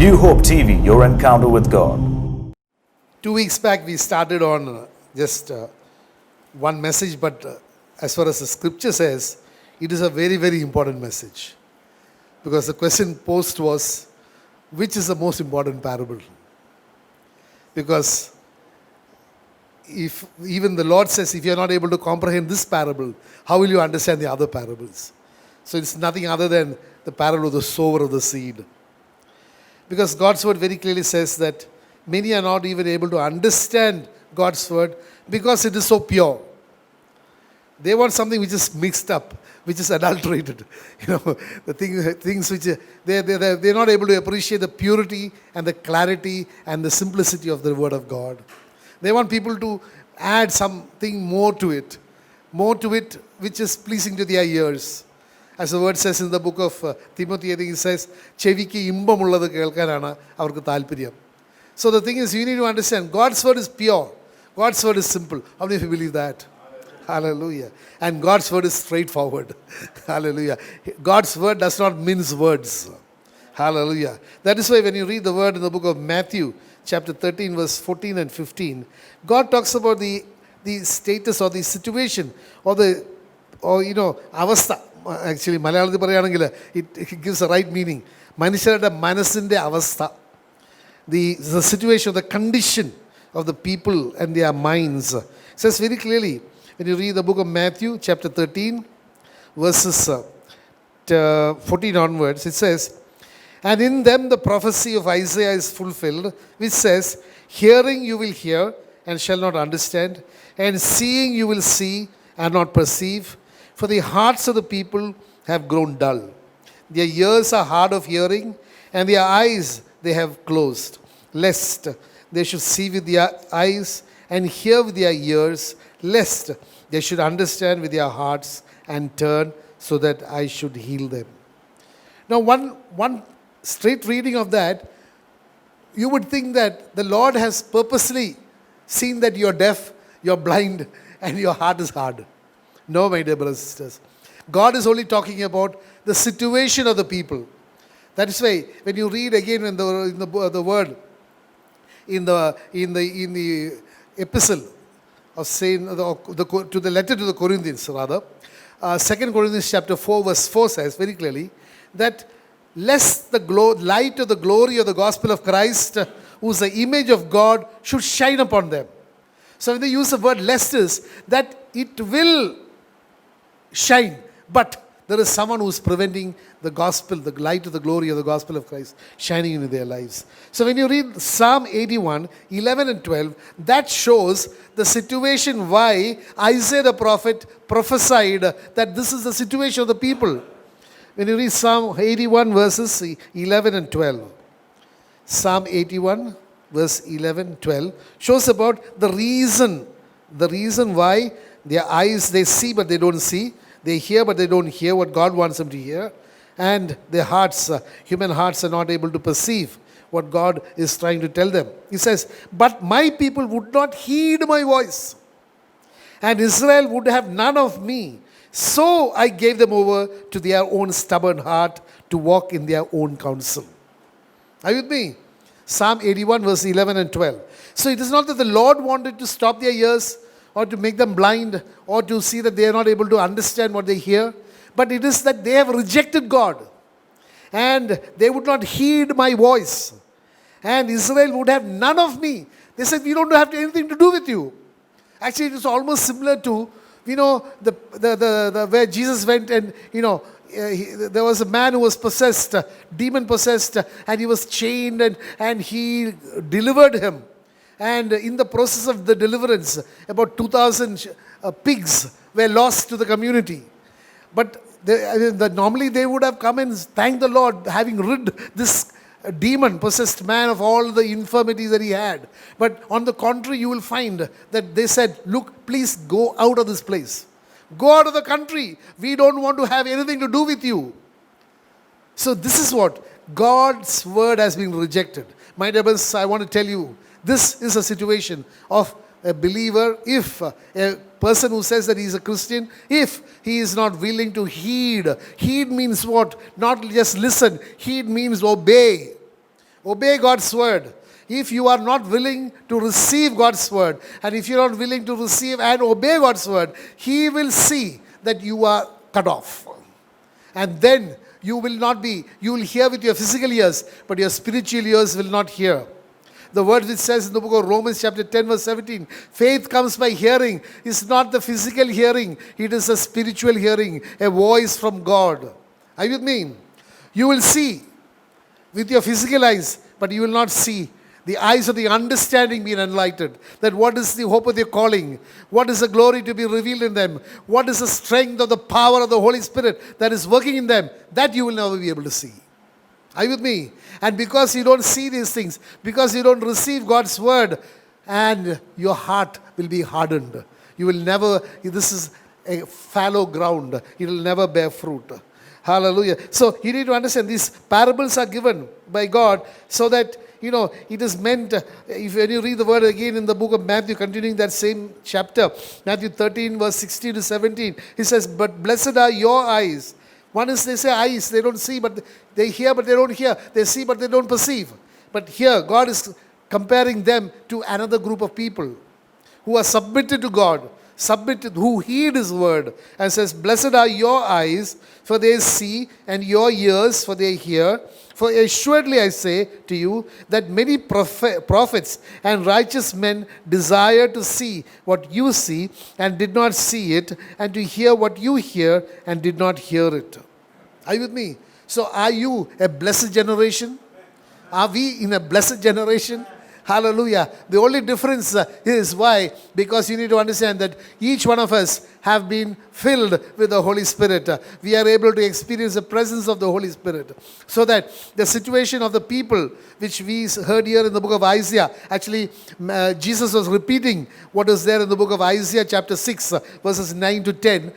New Hope TV, your encounter with God. 2 weeks back, we started on just one message, but as far as the scripture says, it is a very, very important message. Because the question posed was, which is the most important parable? Because if even the Lord says, if you are not able to comprehend this parable, how will you understand the other parables? So it's nothing other than the parable of the sower of the seed. Because God's word very clearly says that many are not even able to understand God's word because it is so pure. They want something which is mixed up, which is adulterated. The things which they're not able to appreciate the purity and the clarity and the simplicity of the word of God. They want people to add something more to it which is pleasing to their ears. As the word says in the book of Timothy, I think it says, ചെവിക്ക് ഇമ്പമുള്ളത് കേൾക്കാനാണ് അവർക്ക് താല്പര്യം. So the thing is, you need to understand, God's word is pure. God's word is simple. How many of you believe that? Hallelujah. And God's word is straightforward. Hallelujah. God's word does not mince words. Hallelujah. That is why when you read the word in the book of Matthew, chapter 13, verse 14 and 15, God talks about the status or the situation or അവസ്ഥ. Actually, മലയാളത്തിൽ പറയുകയാണെങ്കിൽ it gives the right meaning. മനുഷ്യരുടെ മനസ്സിൻ്റെ അവസ്ഥ, the situation, the condition of the people and their minds. It says very clearly, when you read the book of Matthew, chapter 13, verses 14 onwards, it says, and in them the prophecy of Isaiah is fulfilled, which says, hearing you will hear and shall not understand, and seeing you will see and not perceive. For the hearts of the people have grown dull. Their ears are hard of hearing, and their eyes they have closed, lest they should see with their eyes and hear with their ears, lest they should understand with their hearts and turn so that I should heal them. Now, one straight reading of that, you would think that the Lord has purposely seen that you're deaf, you're blind, and your heart is hard. No, my dear brothers and sisters. God is only talking about the situation of the people. That is why when you read again in the word, in the epistle of saying to the letter to the Corinthians, rather, 2 Corinthians chapter 4 verse 4 says very clearly that lest the light of the glory of the gospel of Christ, who is the image of God, should shine upon them. So when they use the word lest is that it will shine, but there is someone who is preventing the gospel, the light of the glory of the gospel of Christ shining into their lives. So when you read Psalm 81, 11 and 12, that shows the situation why Isaiah the prophet prophesied that this is the situation of the people. When you read Psalm 81 verses 11 and 12, Psalm 81 verse 11, 12 shows about the reason why their eyes, they see but they don't see. They hear but they don't hear what God wants them to hear. And their hearts, human hearts, are not able to perceive what God is trying to tell them. He says, but my people would not heed my voice, and Israel would have none of me. So I gave them over to their own stubborn heart to walk in their own counsel. Are you with me? Psalm 81 verse 11 and 12. So it is not that the Lord wanted to stop their ears or to make them blind or to see that they are not able to understand what they hear, but it is that they have rejected God and they would not heed my voice, and Israel would have none of me. They said, we don't have anything to do with you. Actually, it is almost similar to, the where Jesus went and, there was a man who was possessed, demon possessed, and he was chained and he delivered him. And in the process of the deliverance, about 2,000 pigs were lost to the community. But normally they would have come and thanked the Lord, having rid this demon-possessed man of all the infirmities that he had. But on the contrary, you will find that they said, look, please go out of this place. Go out of the country. We don't want to have anything to do with you. So this is what God's word has been rejected. My dear brothers, I want to tell you, this is a situation of a believer, if a person who says that he is a Christian, if he is not willing to heed. Heed means what? Not just listen. Heed means obey. Obey God's word. If you are not willing to receive God's word, and if you are not willing to receive and obey God's word, He will see that you are cut off. And then you will hear with your physical ears, but your spiritual ears will not hear. The word which says in the book of Romans chapter 10 verse 17, faith comes by hearing. It's not the physical hearing, it is a spiritual hearing, a voice from God. Are you with me? You will see with your physical eyes, but you will not see. The eyes of the understanding being enlightened. That what is the hope of their calling? What is the glory to be revealed in them? What is the strength of the power of the Holy Spirit that is working in them? That you will never be able to see. Are you with me? And because you don't see these things, because you don't receive God's word, and your heart will be hardened. You will never, this is a fallow ground. It will never bear fruit. Hallelujah. So you need to understand these parables are given by God so that, it is meant, when you read the word again in the book of Matthew, continuing that same chapter, Matthew 13 verse 16 to 17, he says, but blessed are your eyes. One is they say eyes, they don't see, but they hear, but they don't hear. They see, but they don't perceive. But here, God is comparing them to another group of people who are submitted to God, who heed His word, and says, blessed are your eyes, for they see, and your ears, for they hear. For assuredly I say to you that many prophets and righteous men desire to see what you see and did not see it, and to hear what you hear and did not hear it. Are you with me? So are you a blessed generation? Are we in a blessed generation? Hallelujah. The only difference is why? Because you need to understand that each one of us have been filled with the Holy Spirit. We are able to experience the presence of the Holy Spirit. So that the situation of the people, which we heard here in the book of Isaiah, actually Jesus was repeating what is there in the book of Isaiah chapter 6 verses 9 to 10.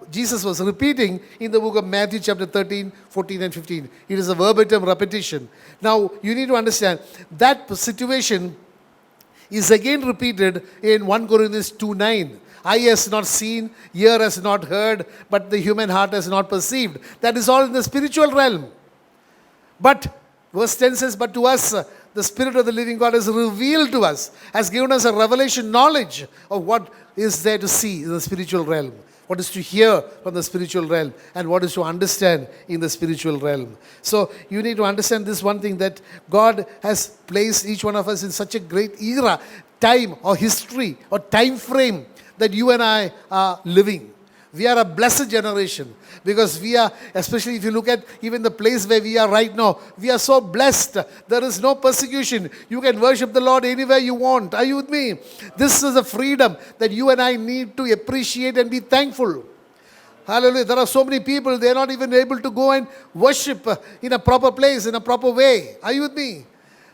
Jesus was repeating in the book of Matthew chapter 13, 14 and 15. It is a verbatim repetition. Now, you need to understand that situation is again repeated in 1 Corinthians 2:9. Eye has not seen, ear has not heard, but the human heart has not perceived. That is all in the spiritual realm. But, verse 10 says, but to us, the Spirit of the living God has revealed to us, has given us a revelation knowledge of what is there to see in the spiritual realm. What is to hear from the spiritual realm, and what is to understand in the spiritual realm. So you need to understand this one thing, that God has placed each one of us in such a great era, time or history or time frame that you and I are living. We are a blessed generation because we are, especially if you look at even the place where we are right now, we are so blessed. There is no persecution. You can worship the Lord anywhere you want. Are you with me? This is a freedom that you and I need to appreciate and be thankful. Hallelujah. There are so many people, they are not even able to go and worship in a proper place, in a proper way. Are you with me?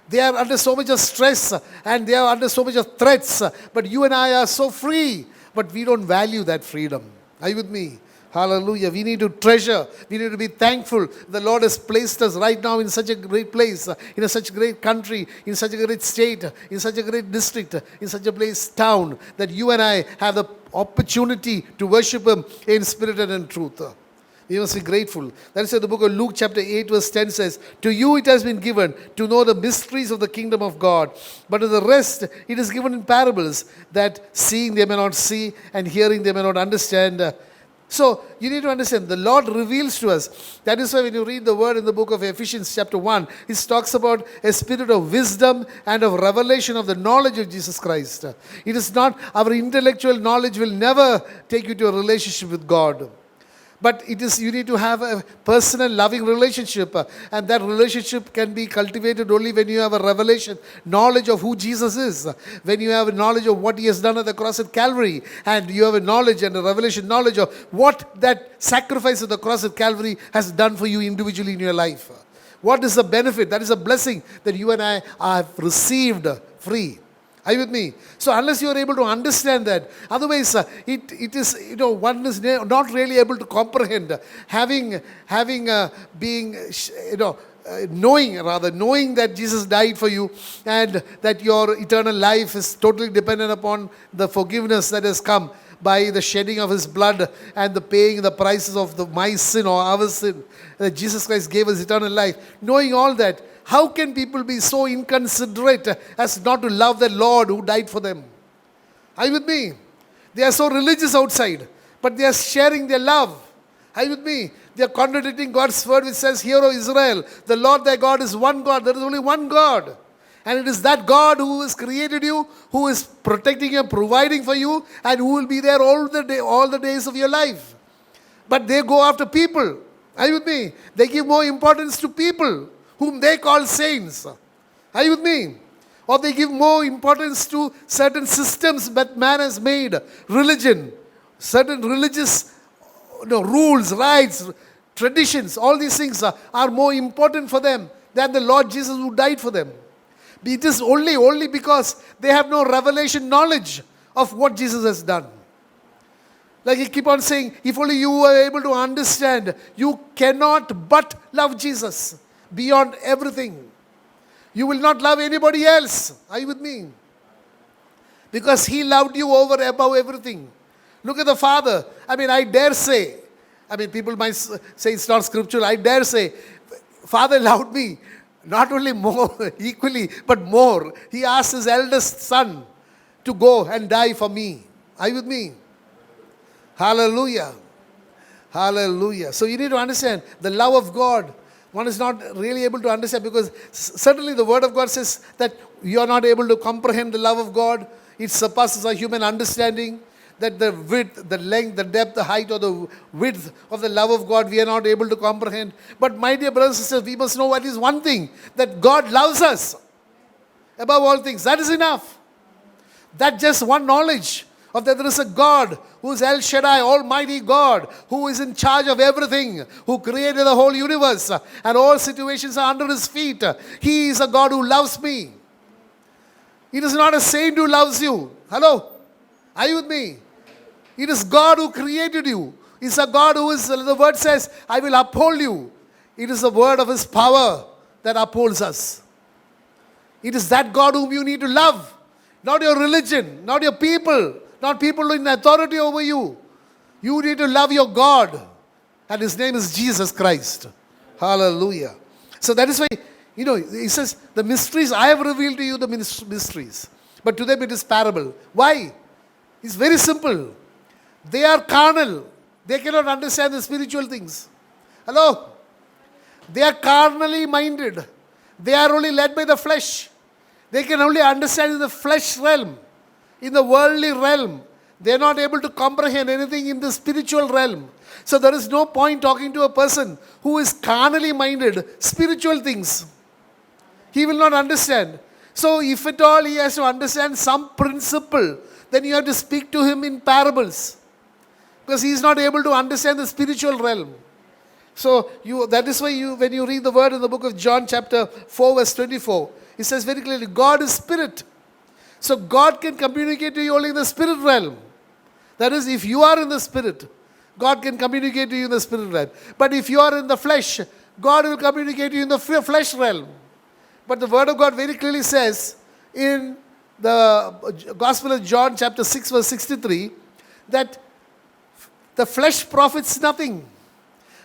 They are under so much of stress and they are under so much of threats. But you and I are so free. But we don't value that freedom. Are you with me? Hallelujah. We need to treasure. We need to be thankful. The Lord has placed us right now in such a great place, in such a great country, in such a great state, in such a great district, in such a place, town, that you and I have the opportunity to worship Him in spirit and in truth. We must be grateful. That is why the book of Luke chapter 8 verse 10 says, to you it has been given to know the mysteries of the kingdom of God. But to the rest it is given in parables, that seeing they may not see and hearing they may not understand. So you need to understand, the Lord reveals to us. That is why when you read the word in the book of Ephesians chapter 1, it talks about a spirit of wisdom and of revelation of the knowledge of Jesus Christ. It is not, our intellectual knowledge will never take you to a relationship with God. But it is, you need to have a personal, loving relationship. And that relationship can be cultivated only when you have a revelation, knowledge of who Jesus is. When you have a knowledge of what He has done at the cross at Calvary. And you have a knowledge and a revelation knowledge of what that sacrifice of the cross at Calvary has done for you individually in your life. What is the benefit? That is a blessing that you and I have received free. Are you with me? So unless you are able to understand that, otherwise it is, one is not really able to comprehend. Knowing that Jesus died for you and that your eternal life is totally dependent upon the forgiveness that has come by the shedding of His blood and the paying the prices of my sin or our sin, that Jesus Christ gave us eternal life. Knowing all that, How can people be so inconsiderate as not to love the Lord who died for them? Are you with me? They are so religious outside, but they are sharing their love. Are you with me? They are contradicting God's word which says, "Hear, O Israel, the Lord thy God is one God." There is only one God. And it is that God who has created you, who is protecting you, providing for you, and who will be there all the days of your life. But they go after people. Are you with me? They give more importance to people whom they call saints. Are you with me? Or they give more importance to certain systems that man has made, religion, certain religious rules, rights, traditions, all these things are more important for them than the Lord Jesus who died for them. It is only because they have no revelation knowledge of what Jesus has done. Like he keep on saying, if only you were able to understand, you cannot but love Jesus beyond everything. You will not love anybody else. Are you with me? Because he loved you above everything. Look at the Father. I dare say, people might say it's not scriptural. I dare say, Father loved me not only more, equally, but more. He asked his eldest son to go and die for me. Are you with me? Hallelujah. Hallelujah. So you need to understand the love of God. One is not really able to understand because certainly the Word of God says that you are not able to comprehend the love of God. It surpasses our human understanding. That the width, the length, the depth, the height, or the width of the love of God we are not able to comprehend. But my dear brothers and sisters, we must know at least one thing, that God loves us above all things. That is enough. That just one knowledge of that there is a God who is El Shaddai, Almighty God, who is in charge of everything, who created the whole universe, and all situations are under His feet. He is a God who loves me. It is not a saint who loves you. Hello? Are you with me? It is God who created you. It's a God who is, the word says, I will uphold you. It is the word of His power that upholds us. It is that God whom you need to love. Not your religion, not your people, not people in authority over you. You need to love your God. And His name is Jesus Christ. Hallelujah. So that is why, He says, the mysteries, I have revealed to you the mysteries. But to them it is parable. Why? It's very simple. They are carnal. They cannot understand the spiritual things. Hello? They are carnally minded. They are only led by the flesh. They can only understand in the flesh realm, in the worldly realm. They are not able to comprehend anything in the spiritual realm. So there is no point talking to a person who is carnally minded, spiritual things. He will not understand. So if at all he has to understand some principle, then you have to speak to him in parables. Because he is not able to understand the spiritual realm. So that is why when you read the word in the book of John chapter 4 verse 24, it says very clearly, God is spirit. So God can communicate to you only in the spirit realm. That is, if you are in the spirit, God can communicate to you in the spirit realm. But if you are in the flesh, God will communicate to you in the flesh realm. But the word of God very clearly says in the Gospel of John chapter 6 verse 63 that the flesh profits nothing.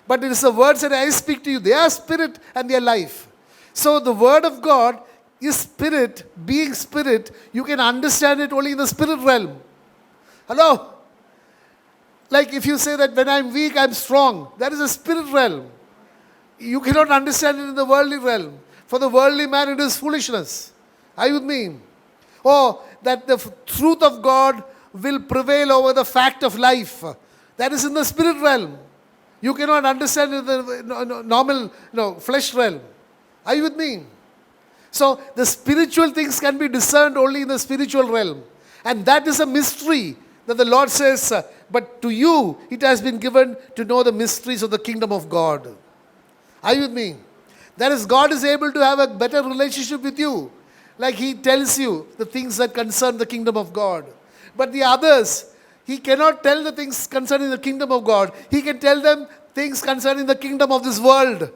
But it is the words that I speak to you. They are spirit and they are life. So the word of God is spirit. Being spirit, you can understand it only in the spirit realm. Hello? Like if you say that when I'm weak, I'm strong. That is a spirit realm. You cannot understand it in the worldly realm. For the worldly man, it is foolishness. Are you with me? Or that the truth of God will prevail over the fact of life. That is in the spirit realm. You cannot understand it in the normal, flesh realm. Are you with me? So the spiritual things can be discerned only in the spiritual realm. And that is a mystery that the Lord says, but to you it has been given to know the mysteries of the kingdom of God. Are you with me? That is, God is able to have a better relationship with you. Like He tells you the things that concern the kingdom of God. But the others, He cannot tell the things concerning the kingdom of God. He can tell them things concerning the kingdom of this world.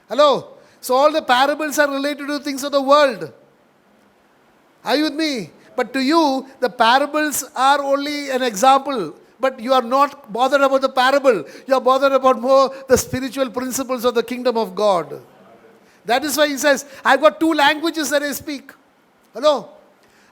Hello? So all the parables are related to things of the world. Are you with me? But to you, the parables are only an example. But you are not bothered about the parable. You are bothered about more the spiritual principles of the kingdom of God. That is why he says, I've got two languages that I speak. Hello?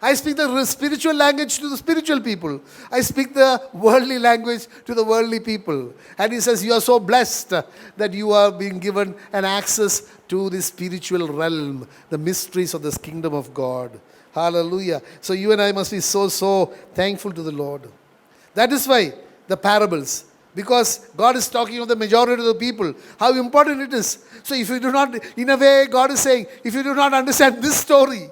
I speak the spiritual language to the spiritual people. I speak the worldly language to the worldly people. And he says, you are so blessed that you are being given an access to the spiritual realm, the mysteries of this kingdom of God. Hallelujah. So you and I must be so thankful to the Lord. That is why the parables, because God is talking of the majority of the people, how important it is. So if you do not, in a way, God is saying, if you do not understand this story,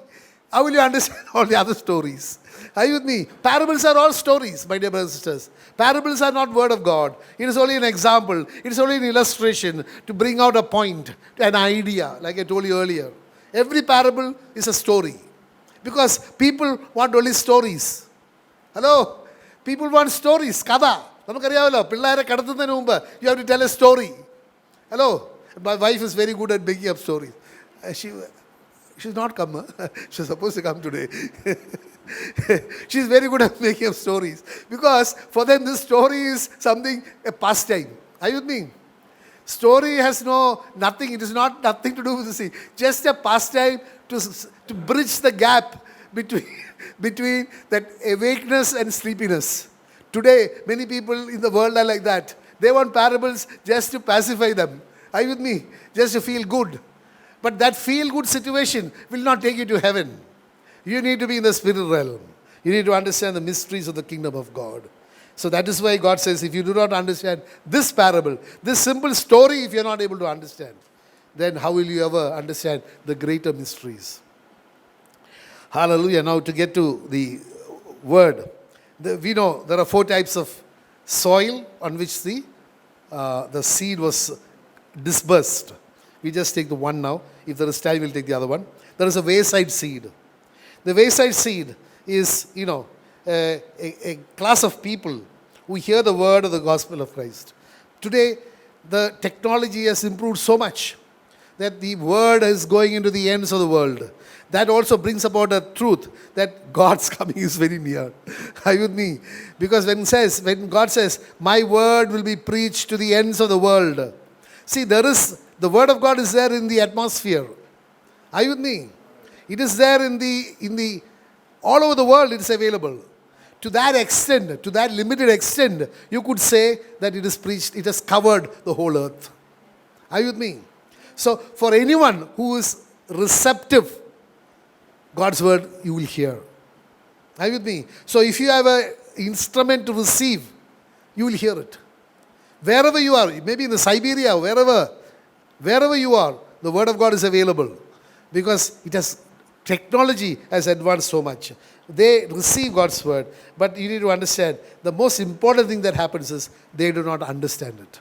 how will you understand all the other stories? Are you with me? Parables are all stories, my dear brothers and sisters. Parables are not word of God. It is only an example. It is only an illustration to bring out a point, an idea, like I told you earlier. Every parable is a story. Because people want only stories. Hello? People want stories. Kada. നമുക്കറിയാമല്ലോ പിള്ളേരെ കടത്തുന്നതിന് മുമ്പ് you have to tell a story. Hello? My wife is very good at making up stories. She's not come. She's supposed to come today. She's very good at making up stories. Because for them this story is something, a pastime. Are you with me? Story has nothing. It is not nothing to do with the sea. Just a pastime to bridge the gap between that awakeness and sleepiness. Today, many people in the world are like that. They want parables just to pacify them. Are you with me? Just to feel good. But that feel-good situation will not take you to heaven. You need to be in the spirit realm. You need to understand the mysteries of the kingdom of God. So that is why God says, if you do not understand this parable, this simple story, if you are not able to understand, then how will you ever understand the greater mysteries? Hallelujah. Now to get to the word. We know there are 4 types of soil on which the seed was dispersed. We just take the one now. If there is time, we'll take the other one. There is a wayside seed. The wayside seed is, a class of people who hear the word of the gospel of Christ. Today, the technology has improved so much that the word is going into the ends of the world. That also brings about a truth that God's coming is very near. Are you with me? Because when God says, my word will be preached to the ends of the world. See, the word of God is there in the atmosphere. Are you with me? It is there in the all over the world. It is available. To that extent, to that limited extent, you could say that it is preached. It has covered the whole earth. Are you with me? So, for anyone who is receptive, God's word you will hear. Are you with me? So, if you have an instrument to receive, you will hear it. Wherever you are, maybe in the Siberia, wherever you are, the word of God is available. Because technology has advanced so much. They receive God's word. But you need to understand, the most important thing that happens is they do not understand it.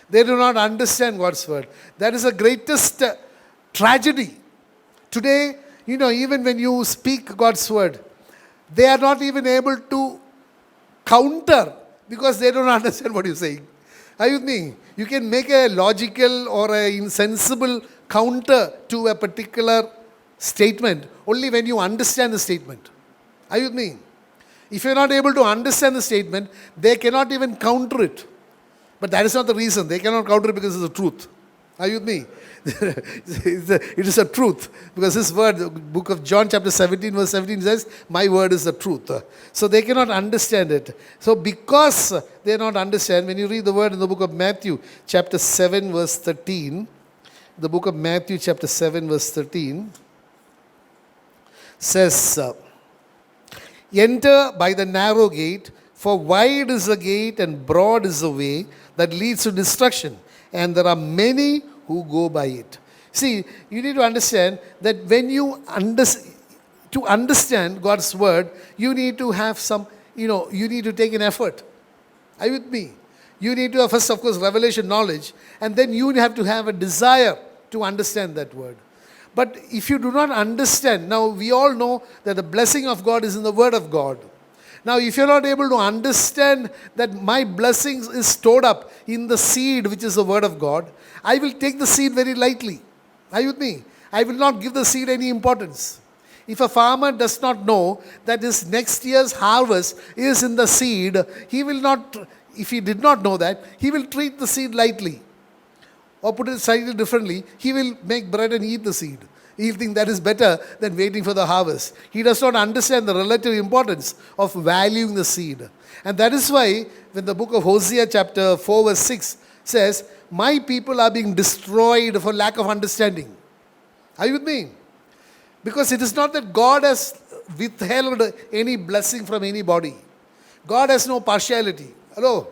They do not understand God's word. That is the greatest tragedy. Today, even when you speak God's word, they are not even able to counter because they don't understand what you're saying. Are you with me? You can make a logical or a insensible counter to a particular statement only when you understand the statement. Are you with me? If you're not able to understand the statement, they cannot even counter it. But that is not the reason. They cannot counter it because it's the truth. Are you with me? It is a truth. Because this word, the book of John chapter 17 verse 17 says, my word is the truth. So they cannot understand it. So because they not understand, when you read the word in the book of Matthew chapter 7 verse 13, the book of Matthew chapter 7 verse 13 says, enter by the narrow gate, for wide is the gate and broad is the way that leads to destruction, and there are many who go by it. See, you need to understand that when you to understand God's word, you need to have you need to take an effort. Are you with me? You need to have first, of course, revelation knowledge, and then you have to have a desire to understand that word. But if you do not understand, now we all know that the blessing of God is in the word of God. Now, if you're not able to understand that my blessings is stored up in the seed, which is the word of God, I will take the seed very lightly. Are you with me? I will not give the seed any importance. If a farmer does not know that his next year's harvest is in the seed, he will not, if he did not know that, he will treat the seed lightly. Or put it slightly differently, he will make bread and eat the seed. He'll think that is better than waiting for the harvest. He does not understand the relative importance of valuing the seed. And that is why when the book of Hosea chapter 4 verse 6 says, my people are being destroyed for lack of understanding. Are you with me? Because it is not that God has withheld any blessing from anybody. God has no partiality. Hello?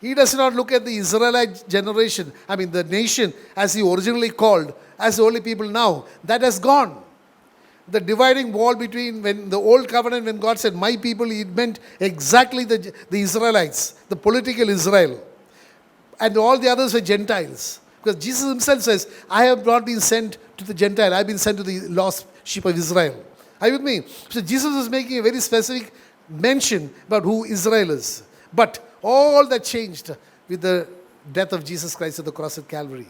He does not look at the Israelite generation, the nation as he originally called, as the only people now. That has gone. The dividing wall between when the old covenant, when God said, my people, it meant exactly the Israelites, the political Israel. And all the others were Gentiles. Because Jesus himself says, I have not been sent to the Gentile, I have been sent to the lost sheep of Israel. Are you with me? So Jesus is making a very specific mention about who Israel is. But all that changed with the death of Jesus Christ at the cross at Calvary.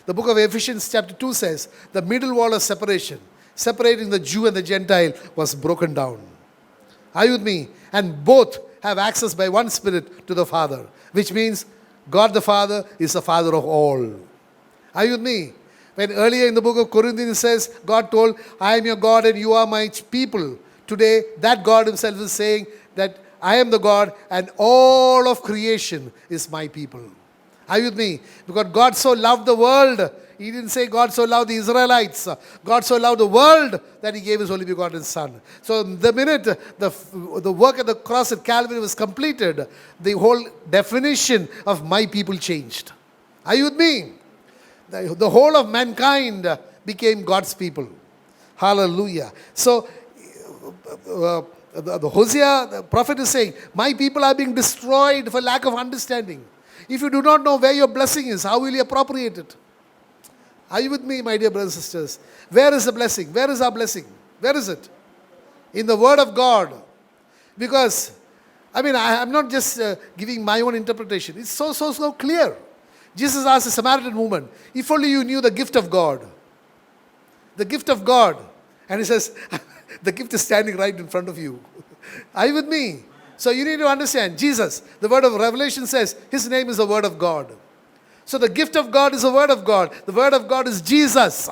The book of Ephesians chapter 2 says, the middle wall of separation, separating the Jew and the Gentile, was broken down. Are you with me? And both have access by one Spirit to the Father, which means God the Father is the Father of all. Are you with me? When earlier in the book of Corinthians says, God told, I am your God and you are my people. Today, that God himself is saying that I am the God and all of creation is my people. Are you with me? Because God so loved the world. He didn't say God so loved the Israelites. God so loved the world that he gave his only begotten Son. So the minute the work at the cross at Calvary was completed, the whole definition of my people changed. Are you with me? The whole of mankind became God's people. Hallelujah. So the Hosea, the prophet is saying, my people are being destroyed for lack of understanding. If you do not know where your blessing is, how will you appropriate it? Are you with me, my dear brothers and sisters? Where is the blessing? Where is our blessing? Where is it? In the Word of God. Because, I'm not just giving my own interpretation. It's so clear. Jesus asked the Samaritan woman, if only you knew the gift of God. The gift of God. And he says, the gift is standing right in front of you. Are you with me? So you need to understand, Jesus, the word of Revelation says, his name is the Word of God. So the gift of God is the Word of God. The Word of God is Jesus.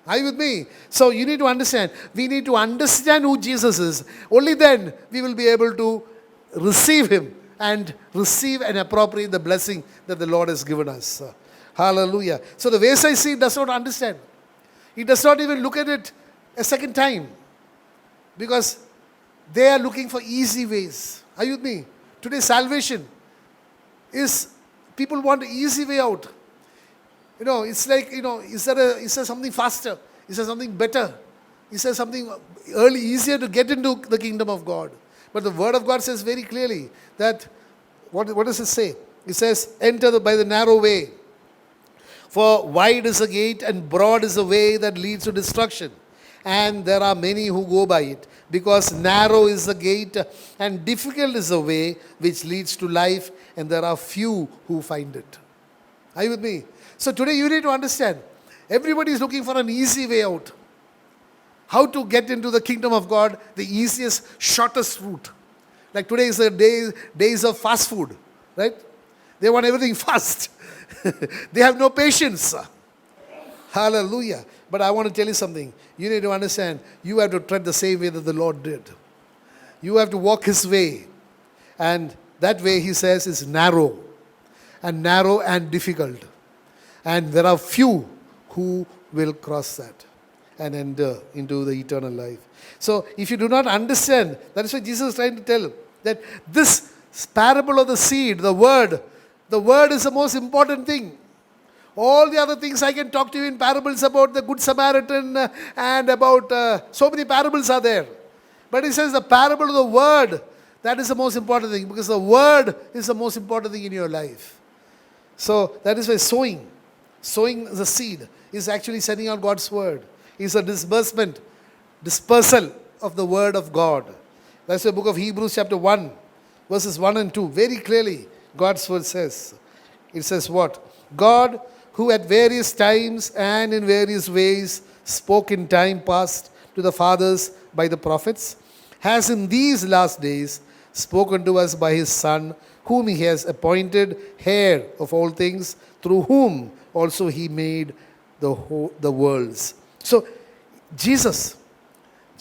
Are you with me? So you need to understand, we need to understand who Jesus is. Only then we will be able to receive him and receive and appropriate the blessing that the Lord has given us. Hallelujah. So the Wayside seed does not understand. He does not even look at it a second time. Because they are looking for easy ways. Are you with me? Today salvation is, people want an easy way out. It's like, is there something faster? Is there something better? Is there something easier to get into the kingdom of God? But the Word of God says very clearly that, what does it say? It says, enter by the narrow way. For wide is the gate and broad is the way that leads to destruction. And there are many who go by it. Because narrow is the gate and difficult is the way which leads to life, and there are few who find it. Are you with me? So today you need to understand, everybody is looking for an easy way out. How to get into the kingdom of God, the easiest, shortest route. Like today is the days of fast food, right? They want everything fast. They have no patience. Hallelujah. But I want to tell you something. You need to understand, you have to tread the same way that the Lord did. You have to walk his way. And that way, he says, is narrow and difficult. And there are few who will cross that and enter into the eternal life. So if you do not understand, that is why Jesus is trying to tell that this parable of the seed, the word is the most important thing. All the other things I can talk to you in parables about the Good Samaritan and about so many parables are there. But he says the parable of the word, that is the most important thing, because the word is the most important thing in your life. So that is why sowing the seed is actually sending out God's word. It's a dispersal of the word of God. That's the book of Hebrews chapter 1, verses 1 and 2. Very clearly, God's word says. It says what? God, who at various times and in various ways spoke in time past to the fathers by the prophets, has in these last days spoken to us by his Son, whom he has appointed heir of all things, through whom also He made the worlds. So, Jesus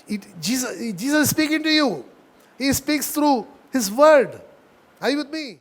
is speaking to you. He speaks through His word. Are you with me?